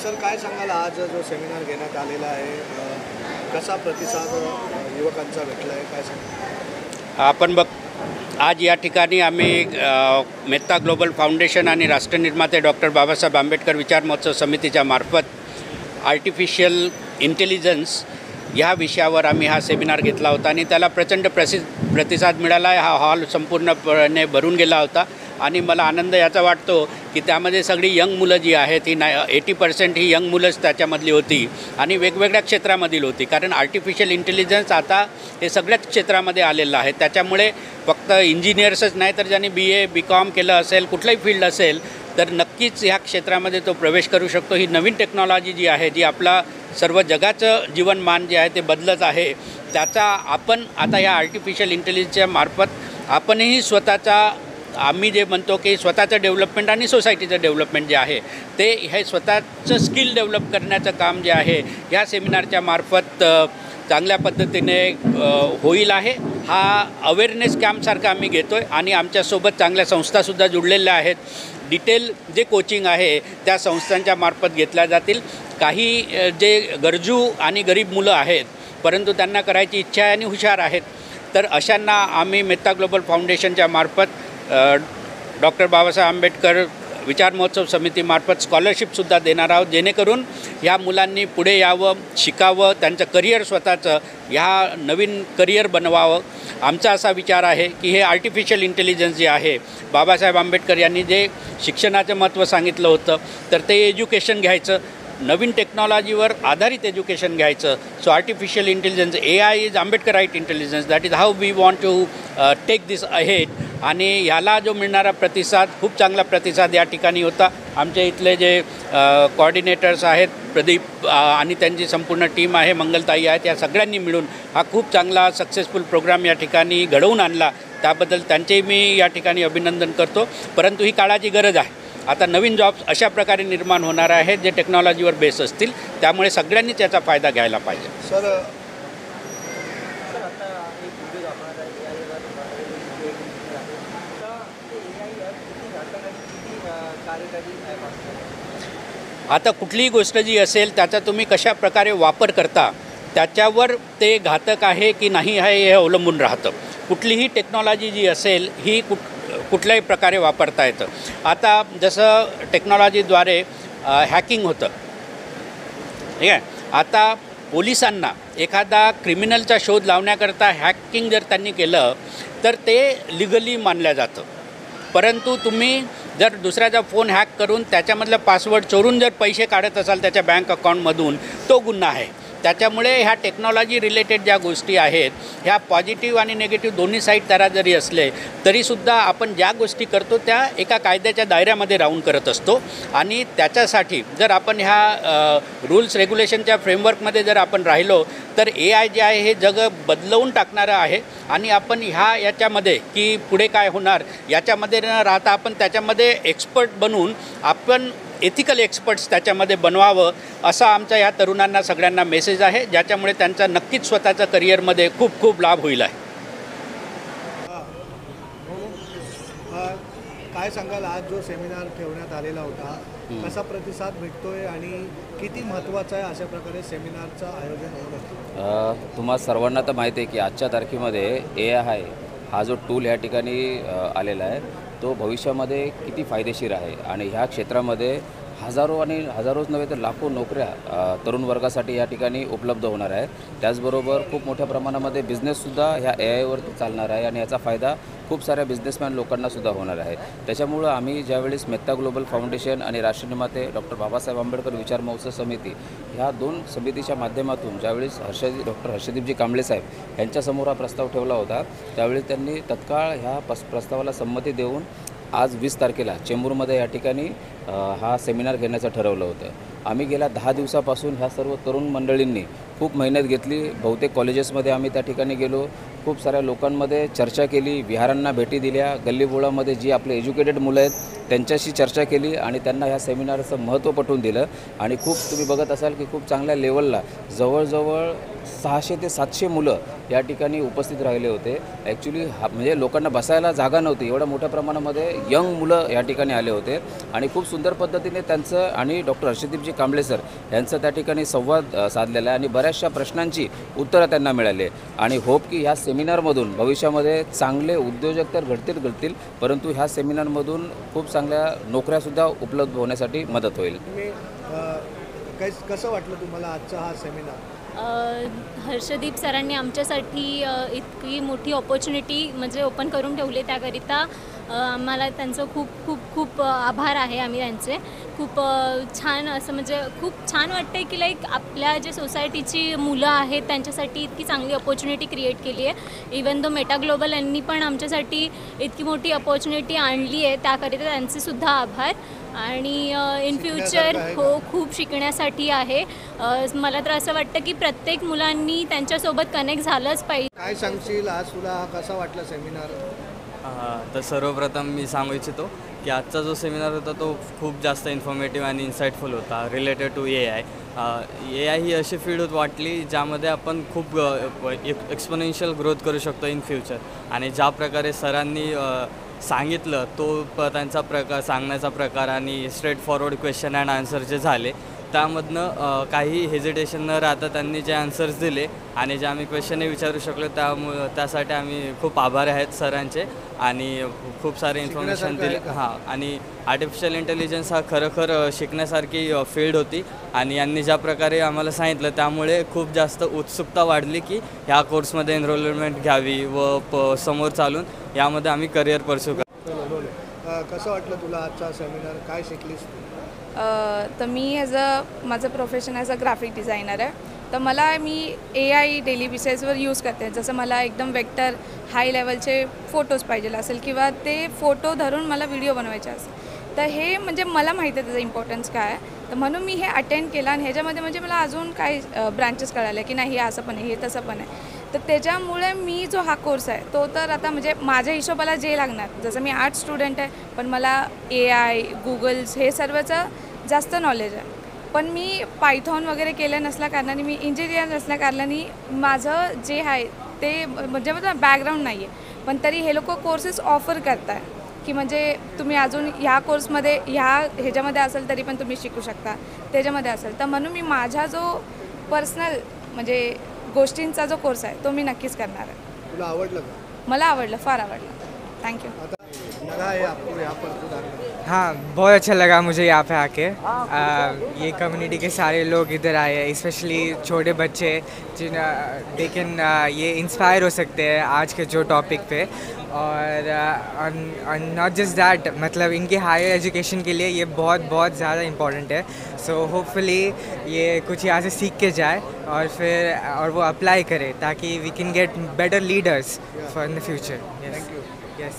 Sir काय सांगाल आज जो सेमिनार घेण्यात आलेला आहे कसा प्रतिसाद युवकांचा भेटला आहे काय सांगाल? आपण बघ आज या ठिकाणी आम्ही मेहता ग्लोबल फाउंडेशन आणि राष्ट्रनिर्माते डॉक्टर बाबासाहेब आंबेडकर विचार महोत्सव समितीच्या मार्फत आर्टिफिशियल इंटेलिजन्स ह्या विषयावर आम्ही हा सेमिनार घेतला होता आणि त्याला प्रचंड प्रतिसाद मिळाला आहे. हा हॉल संपूर्णपणे भरून गेला होता आणि मला आनंद याचा वाटतो की त्यामध्ये सगळी यंग मुलं जी आहेत ही 80% ही यंग मुलंच त्याच्यामधली होती आणि वेगवेगळ्या क्षेत्रामधील होती. कारण आर्टिफिशियल इंटेलिजन्स आता हे सगळ्याच क्षेत्रामध्ये आलेलं आहे. त्याच्यामुळे फक्त इंजिनियर्सच नाही तर ज्यांनी BA BCom केलं असेल कुठलंही फील्ड असेल तर नक्कीच ह्या क्षेत्रामध्ये तो प्रवेश करू शकतो. ही नवीन टेक्नॉलॉजी जी आहे जी आपला सर्व जगाचं जीवनमान जे आहे ते बदलत आहे त्याचा आपण आता या आर्टिफिशियल इंटेलिजन्सच्या मार्फत आपणही स्वतःचा आम्ही जे म्हणतो की स्वतःचं डेव्हलपमेंट आणि सोसायटीचं डेव्हलपमेंट जे आहे ते हे स्वतःचं स्किल डेव्हलप करण्याचं काम जे आहे ह्या सेमिनारच्या मार्फत चांगल्या पद्धतीने होईल आहे. हा अवेअरनेस कॅम्पसारखा आम्ही घेतो आहे आणि आमच्यासोबत चांगल्या संस्थासुद्धा जुळलेल्या आहेत. डिटेल जे कोचिंग आहे त्या संस्थांच्या मार्फत घेतल्या जातील. काही जे गरजू आणि गरीब मुलं आहेत परंतु त्यांना करायची इच्छा आहे आणि हुशार आहेत तर अशांना आम्ही मेहता ग्लोबल फाउंडेशनच्या मार्फत डॉक्टर बाबासाहेब आंबेडकर विचार महोत्सव समितीमार्फत स्कॉलरशिपसुद्धा देणार आहोत जेणेकरून ह्या मुलांनी पुढे यावं शिकावं त्यांचं करिअर स्वतःचं ह्या नवीन करिअर बनवावं. आमचा असा विचार आहे की हे आर्टिफिशियल इंटेलिजन्स जे आहे बाबासाहेब आंबेडकर यांनी जे शिक्षणाचं महत्त्व सांगितलं होतं तर ते एज्युकेशन घ्यायचं नवीन टेक्नॉलॉजीवर आधारित एज्युकेशन घ्यायचं. So artificial intelligence AI is Ambedkarite intelligence that is how we want to take this ahead आणि ह्याला जो मिळणारा प्रतिसाद खूप चांगला प्रतिसाद या ठिकाणी होता. आमच्या इथले जे कोऑर्डिनेटर्स आहेत प्रदीप आणि त्यांची संपूर्ण टीम आहे मंगलताई आहेत या सगळ्यांनी मिळून हा खूप चांगला सक्सेसफुल प्रोग्राम या ठिकाणी घडवून आणला त्याबद्दल त्यांचेही मी या ठिकाणी अभिनंदन करतो. परंतु ही काळाची गरज आहे. आता नवीन जॉब्स अशा प्रकारे निर्माण होणार आहेत जे टेक्नॉलॉजीवर बेस असतील त्यामुळे सगळ्यांनीच याचा फायदा घ्यायला पाहिजे. सर आता कुठलीही गोष्ट जी असेल त्याचा तुम्ही कशा प्रकारे वापर करता त्याच्यावर ते घातक आहे की नाही आहे हे अवलंबून राहतं. कुठलीही टेक्नॉलॉजी जी असेल ही कुठल्याही प्रकारे वापरता येतं. आता जसं टेक्नॉलॉजीद्वारे हॅकिंग होतं ठीक आहे. आता पोलिसांना एखादा क्रिमिनलचा शोध लावण्याकरता हॅकिंग जर त्यांनी केलं तर ते लिगली मानलं जातं. परंतु तुम्ही जर दुसऱ्याचा फोन हॅक करून त्याच्यामधलं पासवर्ड चोरून जर पैसे काढत असाल त्याच्या बँक अकाउंटमधून तो गुन्हा आहे. त्याच्यामुळे ह्या टेक्नॉलॉजी रिलेटेड ज्या गोष्टी आहेत ह्या पॉझिटिव्ह आणि निगेटिव्ह दोन्ही साईड त्याला जरी असले तरीसुद्धा आपण ज्या गोष्टी करतो त्या एका कायद्याच्या दायऱ्यामध्ये राहून करत असतो आणि त्याच्यासाठी जर आपण ह्या रूल्स रेग्युलेशनच्या फ्रेमवर्कमध्ये जर आपण राहिलो तर AI जे आहे हे जग बदलवून टाकणारं आहे आणि आपण याच्यामध्ये की पुढे काय होणार याच्यामध्ये न राहता आपण त्याच्यामध्ये एक्सपर्ट बनून आपण एथिकल एक्सपर्ट्स त्याच्यामध्ये बनवावं असा आमचा ह्या तरुणांना सगळ्यांना मेसेज आहे ज्याच्यामुळे त्यांचा नक्कीच स्वतःच्या करिअरमध्ये खूप खूप लाभ होईल आहे. काय सांगाल आज जो सेमिनार ठेवण्यात आलेला होता कसा प्रतिसाद भेटतोय आणि किती महत्त्वाचं आहे अशा प्रकारे सेमिनारचं आयोजन होतं? तुम्हा सर्वांना तर माहिती आहे की आजच्या तारखेमध्ये AI हा जो टूल ह्या ठिकाणी आलेला आहे तो भविष्यामध्ये किती फायदेशीर आहे आणि ह्या क्षेत्रामध्ये हजारो आणि हजारोच नव्हे तर लाखो नोकऱ्या तरुण वर्गासाठी या ठिकाणी उपलब्ध होणार आहे. त्याचबरोबर खूप मोठ्या प्रमाणामध्ये बिझनेससुद्धा ह्या AI वरती चालणार आहे आणि याचा फायदा खूप साऱ्या बिझनेसमॅन लोकांनासुद्धा होणार आहे. त्याच्यामुळं आम्ही ज्यावेळेस मेहता ग्लोबल फाउंडेशन आणि राष्ट्रनिर्माते डॉक्टर बाबासाहेब आंबेडकर विचार महोत्सव समिती ह्या दोन समितीच्या माध्यमातून ज्यावेळेस डॉक्टर हर्षदीपजी कांबळे साहेब यांच्यासमोर हा प्रस्ताव ठेवला होता त्यावेळेस त्यांनी तत्काळ ह्या प्रस्तावाला संमती देऊन आज 20 तारखेला चेंबूरमध्ये या ठिकाणी हा सेमिनार घेण्याचं ठरवलं होतं. आम्ही गेल्या 10 दिवसापासून ह्या सर्व तरुण मंडळींनी खूप मेहनत घेतली. बहुतेक कॉलेजेसमध्ये आम्ही त्या ठिकाणी गेलो, खूप साऱ्या लोकांमध्ये चर्चा केली, विहारांना भेटी दिल्या, गल्लीबोळामध्ये जी आपले एज्युकेटेड मुलं आहेत त्यांच्याशी चर्चा केली आणि त्यांना ह्या सेमिनारचं महत्त्व पटवून दिलं आणि खूप तुम्ही बघत असाल की खूप चांगल्या लेवलला जवळजवळ 600 ते 700 मुलं या ठिकाणी उपस्थित राहिले होते. ॲक्च्युली म्हणजे लोकांना बसायला जागा नव्हती, एवढ्या मोठ्या प्रमाणामध्ये यंग मुलं या ठिकाणी आले होते आणि खूप सुंदर पद्धतीने त्यांचं आणि डॉक्टर हर्षदीपजी कांबळे सर यांचं त्या ठिकाणी संवाद साधलेला आहे आणि बऱ्याचशा प्रश्नांची उत्तरं त्यांना मिळाली आणि होप की ह्या सेमिनारमधून भविष्यामध्ये चांगले उद्योजक तर घडतील परंतु ह्या सेमिनारमधून खूप चांगल्या नोकऱ्यासुद्धा उपलब्ध होण्यासाठी मदत होईल. तुम्ही कसं वाटलं तुम्हाला आजचा हा सेमिनार? हर्षदीप सरांनी आमच्यासाठी इतकी मोठी ऑपॉर्च्युनिटी म्हणजे ओपन करून ठेवले, त्याकरिता आम्हाला त्यांचं खूप खूप खूप आभार आहे. आम्ही त्यांचे खूप छान असं म्हणजे खूप छान वाटतं आहे की लाईक आपल्या जे सोसायटीची मुलं आहेत त्यांच्यासाठी इतकी चांगली ऑपॉर्च्युनिटी क्रिएट केली आहे. इवन दो मेटा ग्लोबल यांनी पण आमच्यासाठी इतकी मोठी ऑपॉर्च्युनिटी आणली आहे, त्याकरिता त्यांचेसुद्धा आभार. आणि इन फ्युचर खूप शिकण्यासाठी आहे. मला तर असं वाटतं की प्रत्येक मुलांनी त्यांच्यासोबत कनेक्ट झालंच पाहिजे. काय सांगशील आज तुला हा कसा वाटला सेमिनार? तर सर्वप्रथम मी सांगू इच्छितो की आजचा जो सेमिनार होता तो खूप जास्त इन्फॉर्मेटिव्ह आणि इन्साइटफुल होता रिलेटेड टू AI. AI ही अशी फील्ड वाटली ज्यामध्ये आपण खूप एक्सपोनेन्शियल ग्रोथ करू शकतो इन फ्युचर. आणि ज्या प्रकारे सरांनी सांगितलं तो त्यांचा प्रकार सांगण्याचा प्रकार आणि straight forward question and answer जे झाले त्यामधनं काही हेजिटेशन न राहता त्यांनी जे आन्सर्स दिले आणि जे आम्ही क्वेश्चनही विचारू शकलो त्यासाठी आम्ही खूप आभारी आहेत सरांचे. आणि खूप सारे इन्फॉर्मेशन दिले. हां, आणि आर्टिफिशियल इंटेलिजन्स हा खरोखर शिकण्यासारखी फील्ड होती आणि यांनी ज्या प्रकारे आम्हाला सांगितलं त्यामुळे खूप जास्त उत्सुकता वाढली की ह्या कोर्समध्ये एनरोलमेंट घ्यावी व समोर चालून यामध्ये आम्ही करिअर परस्यू कसं वाटलं तुला आजचा सेमिनार? काय शिकलीस? तर मी माझं profession as a graphic designer आहे. तर मी AI डेली बेसिसवर यूज करते. जसं मला एकदम वेक्टर हाय लेवलचे फोटोज पाहिजे असेल किंवा ते फोटो धरून मला व्हिडिओ बनवायचे असेल तर हे म्हणजे मला माहिती आहे त्याचा इम्पॉर्टन्स काय आहे. तर म्हणून मी हे अटेंड केलं आणि ह्याच्यामध्ये म्हणजे मला अजून काही ब्रांचेस कळाले की नाही हे असं पण आहे हे तसं पण आहे. तर त्याच्यामुळे मी जो हा कोर्स आहे तो तर आता म्हणजे माझ्या हिशोबाला जे लागणार, जसं मी आर्ट स्टुडंट आहे पण मला AI गुगल्स हे सर्वचं जास्त नॉलेज आहे. पण मी पायथॉन वगैरे केलं नसल्या कारणाने, मी इंजिनियर नसल्या कारणाने माझं जे आहे ते म्हणजे माझं बॅकग्राऊंड नाही आहे. पण तरी हे लोक कोर्सेस ऑफर करत आहे की म्हणजे तुम्ही अजून ह्या कोर्समध्ये ह्याच्यामध्ये असेल तरी पण तुम्ही शिकू शकता त्याच्यामध्ये असेल. तर म्हणून मी माझा जो पर्सनल म्हणजे गोष्टींचा जो कोर्स आहे तो मी नक्कीच करणार आहे. तुला आवडलं का? मला आवडलं, फार आवडलं. थँक्यू. लगा है आपको यहाँ पर खुद आकर? हाँ, बहुत अच्छा लगा मुझे यहाँ पे आके. ये कम्युनिटी के सारे लोग इधर आए हैं, स्पेशली छोटे बच्चे दे कैन ये इंस्पायर हो सकते हैं आज के जो टॉपिक पे. और नॉट जस्ट दैट, मतलब इनके हायर एजुकेशन के लिए ये बहुत ज़्यादा इम्पोर्टेंट है. सो होपफुली ये कुछ यहाँ से सीख के जाए और वो अप्लाई करे ताकि we can get better leaders for in the future. Thank you.